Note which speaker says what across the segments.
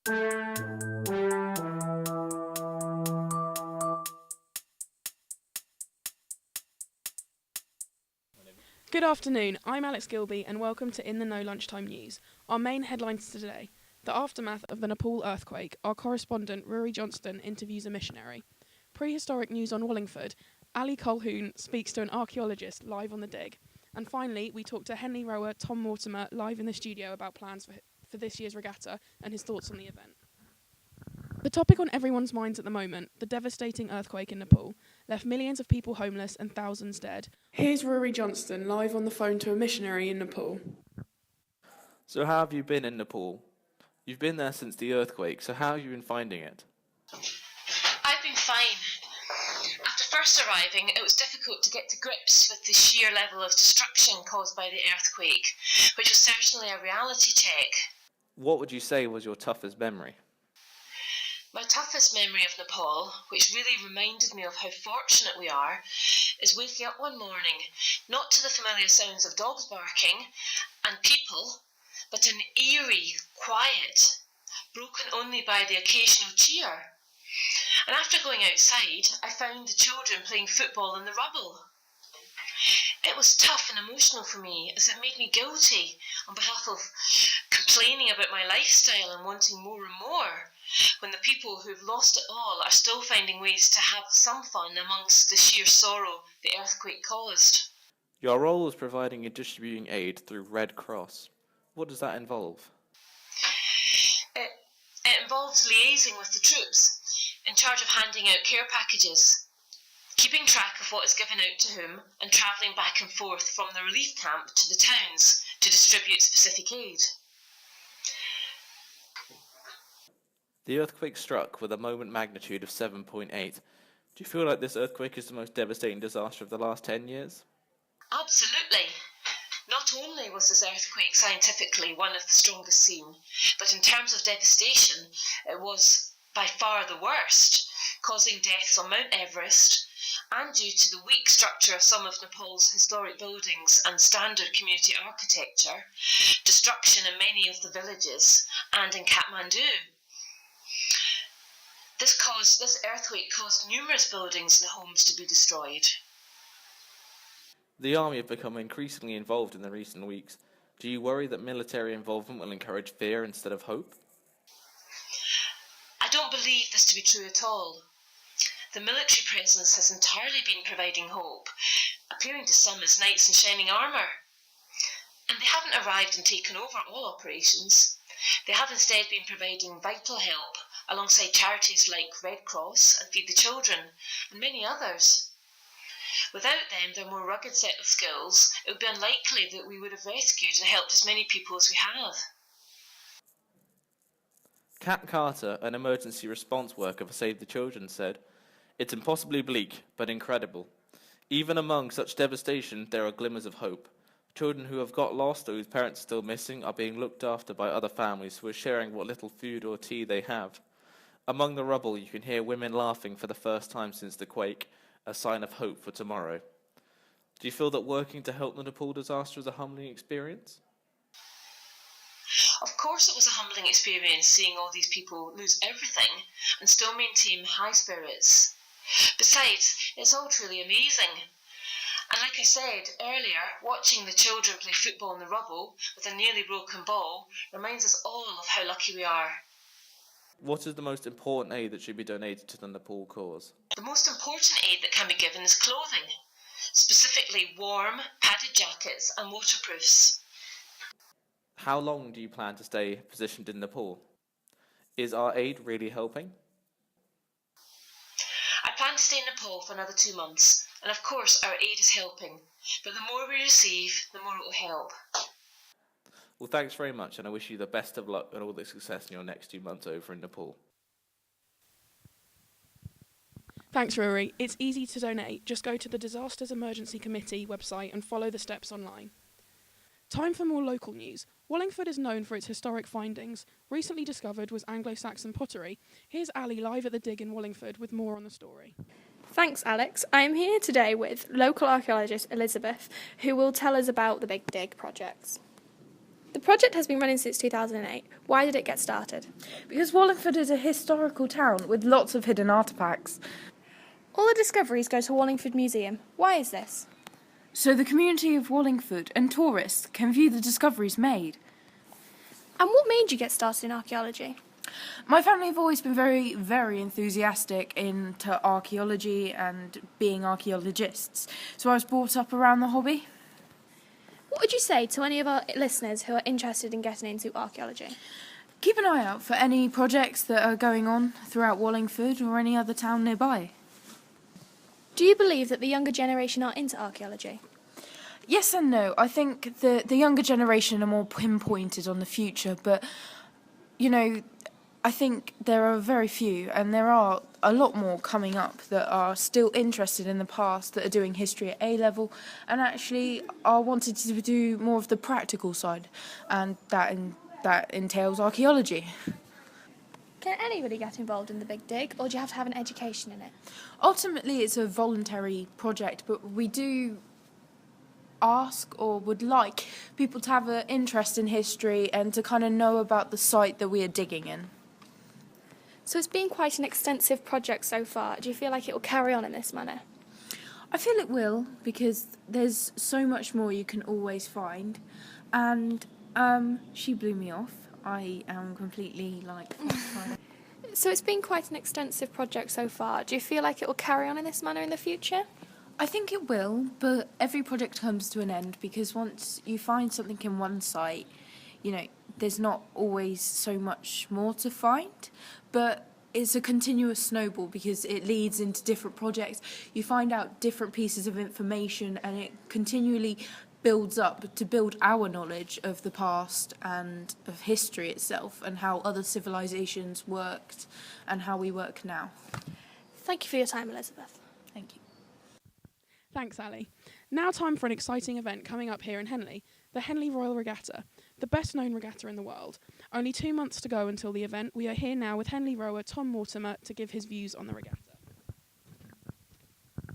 Speaker 1: Good afternoon, I'm Alex Gilby and welcome to In the Know Lunchtime News. Our main headlines today: the aftermath of the Nepal earthquake, our correspondent Rory Johnston interviews a missionary. Prehistoric news on Wallingford, Ali Colhoun speaks to an archaeologist live on the dig. And finally, we talk to Henley rower Tom Mortimer live in the studio about plans for this year's regatta and his thoughts on the event. The topic on everyone's minds at the moment, the devastating earthquake in Nepal, left millions of people homeless and thousands dead. Here's Rory Johnston live on the phone to a missionary in Nepal.
Speaker 2: So how have you been in Nepal? You've been there since the earthquake, so how have you been finding it?
Speaker 3: I've been fine. After first arriving, it was difficult to get to grips with the sheer level of destruction caused by the earthquake, which was certainly a reality check.
Speaker 2: What would you say was your toughest memory?
Speaker 3: My toughest memory of Nepal, which really reminded me of how fortunate we are, is waking up one morning, not to the familiar sounds of dogs barking and people, but an eerie quiet, broken only by the occasional cheer. And after going outside, I found the children playing football in the rubble. It was tough and emotional for me, as it made me guilty on behalf of complaining about my lifestyle and wanting more and more, when the people who've lost it all are still finding ways to have some fun amongst the sheer sorrow the earthquake caused.
Speaker 2: Your role is providing and distributing aid through Red Cross. What does that involve?
Speaker 3: It involves liaising with the troops in charge of handing out care packages, keeping track of what is given out to whom, and travelling back and forth from the relief camp to the towns to distribute specific aid.
Speaker 2: The earthquake struck with a moment magnitude of 7.8. Do you feel like this earthquake is the most devastating disaster of the last 10 years?
Speaker 3: Absolutely. Not only was this earthquake scientifically one of the strongest seen, but in terms of devastation, it was by far the worst, causing deaths on Mount Everest, and due to the weak structure of some of Nepal's historic buildings and standard community architecture, destruction in many of the villages and in Kathmandu. This earthquake caused numerous buildings and homes to be destroyed.
Speaker 2: The army have become increasingly involved in the recent weeks. Do you worry that military involvement will encourage fear instead of hope?
Speaker 3: I don't believe this to be true at all. The military presence has entirely been providing hope, appearing to some as knights in shining armour. And they haven't arrived and taken over all operations. They have instead been providing vital help alongside charities like Red Cross and Feed the Children, and many others. Without them, their more rugged set of skills, it would be unlikely that we would have rescued and helped as many people as we have.
Speaker 2: Kat Carter, an emergency response worker for Save the Children, said, "It's impossibly bleak, but incredible. Even among such devastation, there are glimmers of hope. Children who have got lost or whose parents are still missing are being looked after by other families who are sharing what little food or tea they have. Among the rubble, you can hear women laughing for the first time since the quake, a sign of hope for tomorrow." Do you feel that working to help the Nepal disaster is a humbling experience?
Speaker 3: Of course it was a humbling experience seeing all these people lose everything and still maintain high spirits. Besides, it's all truly amazing. And like I said earlier, watching the children play football in the rubble with a nearly broken ball reminds us all of how lucky we are.
Speaker 2: What is the most important aid that should be donated to the Nepal cause?
Speaker 3: The most important aid that can be given is clothing, specifically warm, padded jackets and waterproofs.
Speaker 2: How long do you plan to stay positioned in Nepal? Is our aid really helping?
Speaker 3: I plan to stay in Nepal for another 2 months, and of course our aid is helping, but the more we receive, the more it will help.
Speaker 2: Well, thanks very much, and I wish you the best of luck and all the success in your next 2 months over in Nepal.
Speaker 1: Thanks, Rory. It's easy to donate. Just go to the Disasters Emergency Committee website and follow the steps online. Time for more local news. Wallingford is known for its historic findings. Recently discovered was Anglo-Saxon pottery. Here's Ali live at the dig in Wallingford with more on the story.
Speaker 4: Thanks, Alex. I am here today with local archaeologist Elizabeth, who will tell us about the Big Dig projects. The project has been running since 2008. Why did it get started?
Speaker 5: Because Wallingford is a historical town with lots of hidden artefacts.
Speaker 4: All the discoveries go to Wallingford Museum. Why is this?
Speaker 5: So the community of Wallingford and tourists can view the discoveries made.
Speaker 4: And what made you get started in archaeology?
Speaker 5: My family have always been very, very enthusiastic into archaeology and being archaeologists, so I was brought up around the hobby.
Speaker 4: What would you say to any of our listeners who are interested in getting into archaeology?
Speaker 5: Keep an eye out for any projects that are going on throughout Wallingford or any other town nearby.
Speaker 4: Do you believe that the younger generation are into archaeology?
Speaker 5: Yes and no. I think the younger generation are more pinpointed on the future, but, I think there are very few, and there are a lot more coming up that are still interested in the past, that are doing history at A-level, and actually are wanting to do more of the practical side, and that entails archaeology.
Speaker 4: Can anybody get involved in the Big Dig, or do you have to have an education in it?
Speaker 5: Ultimately, it's a voluntary project, but we do ask or would like people to have an interest in history and to kind of know about the site that we are digging in.
Speaker 4: So it's been quite an extensive project so far. Do you feel like it will carry on in this manner?
Speaker 5: I feel it will, because there's so much more you can always find, and she blew me off. I am completely
Speaker 4: So it's been quite an extensive project so far. Do you feel like it will carry on in this manner in the future?
Speaker 5: I think it will, but every project comes to an end, because once you find something in one site, there's not always so much more to find, but it's a continuous snowball because it leads into different projects. You find out different pieces of information, and it continually builds up to build our knowledge of the past and of history itself and how other civilizations worked and how we work now.
Speaker 4: Thank you for your time, Elizabeth.
Speaker 5: Thank you.
Speaker 1: Thanks, Ali. Now time for an exciting event coming up here in Henley, the Henley Royal Regatta, the best known regatta in the world. Only 2 months to go until the event. We are here now with Henley rower Tom Mortimer to give his views on the regatta.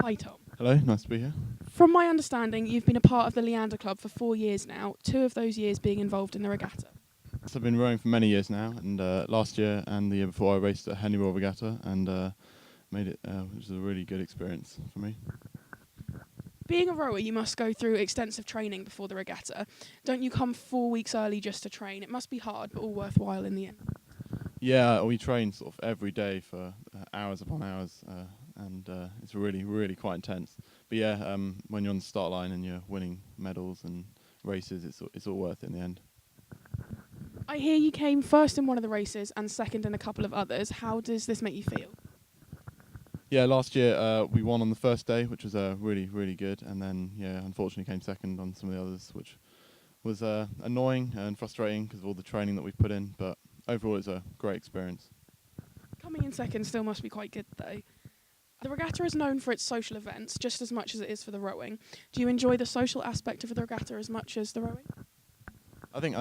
Speaker 1: Hi, Tom.
Speaker 6: Hello, nice to be here.
Speaker 1: From my understanding, you've been a part of the Leander Club for 4 years now, 2 of those years being involved in the regatta.
Speaker 6: So I've been rowing for many years now, and last year and the year before I raced at Henley Royal Regatta, and made it, which was a really good experience for me.
Speaker 1: Being a rower, you must go through extensive training before the regatta. Don't you come 4 weeks early just to train? It must be hard, but all worthwhile in the end.
Speaker 6: Yeah, we train sort of every day for hours upon hours, and it's really, really quite intense. But yeah, when you're on the start line and you're winning medals and races, it's all worth it in the end.
Speaker 1: I hear you came first in one of the races and second in a couple of others. How does this make you feel?
Speaker 6: Yeah, last year we won on the first day, which was really, really good, and then unfortunately came second on some of the others, which was annoying and frustrating because of all the training that we've put in. But overall, it's a great experience.
Speaker 1: Coming in second still must be quite good, though. The regatta is known for its social events just as much as it is for the rowing. Do you enjoy the social aspect of the regatta as much as the rowing?
Speaker 6: I think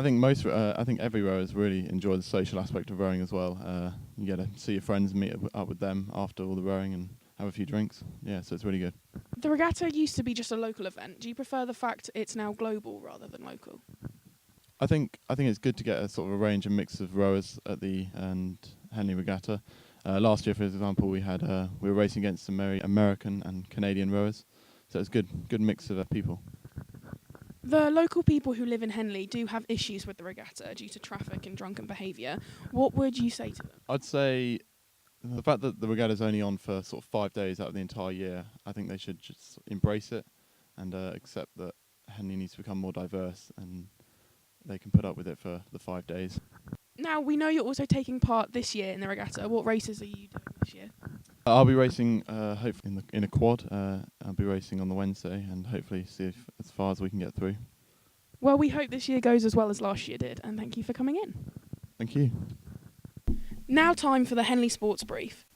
Speaker 6: every rowers really enjoy the social aspect of rowing as well. You get to see your friends, meet up with them after all the rowing, and have a few drinks. Yeah, so it's really good.
Speaker 1: The regatta used to be just a local event. Do you prefer the fact it's now global rather than local?
Speaker 6: I think it's good to get a sort of a range and mix of rowers at the Henley Regatta. Last year, for example, we were racing against some American and Canadian rowers, so it's good mix of people.
Speaker 1: The local people who live in Henley do have issues with the regatta due to traffic and drunken behaviour. What would you say to them?
Speaker 6: I'd say the fact that the regatta's only on for sort of 5 days out of the entire year, I think they should just embrace it and accept that Henley needs to become more diverse, and they can put up with it for the 5 days.
Speaker 1: Now, we know you're also taking part this year in the regatta. What races are you doing this year?
Speaker 6: I'll be racing, hopefully in a quad. I'll be racing on the Wednesday, and hopefully see if as far as we can get through.
Speaker 1: Well, we hope this year goes as well as last year did, and thank you for coming in.
Speaker 6: Thank you.
Speaker 1: Now time for the Henley Sports Brief.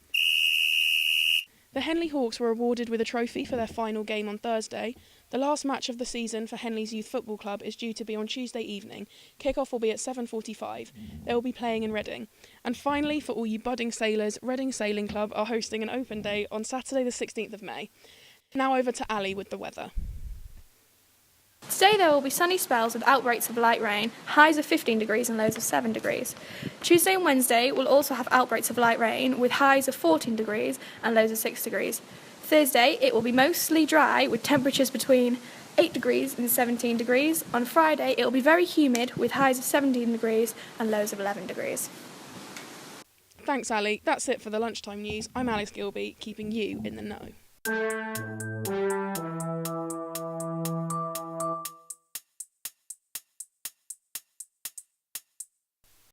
Speaker 1: The Henley Hawks were awarded with a trophy for their final game on Thursday. The last match of the season for Henley's Youth Football Club is due to be on Tuesday evening. Kick-off will be at 7:45. They will be playing in Reading. And finally, for all you budding sailors, Reading Sailing Club are hosting an open day on Saturday the 16th of May. Now over to Ali with the weather.
Speaker 4: Today there will be sunny spells with outbreaks of light rain, highs of 15 degrees and lows of 7 degrees. Tuesday and Wednesday will also have outbreaks of light rain with highs of 14 degrees and lows of 6 degrees. Thursday it will be mostly dry with temperatures between 8 degrees and 17 degrees. On Friday it will be very humid with highs of 17 degrees and lows of 11 degrees.
Speaker 1: Thanks, Ali. That's it for the lunchtime news. I'm Alice Gilby, keeping you in the know.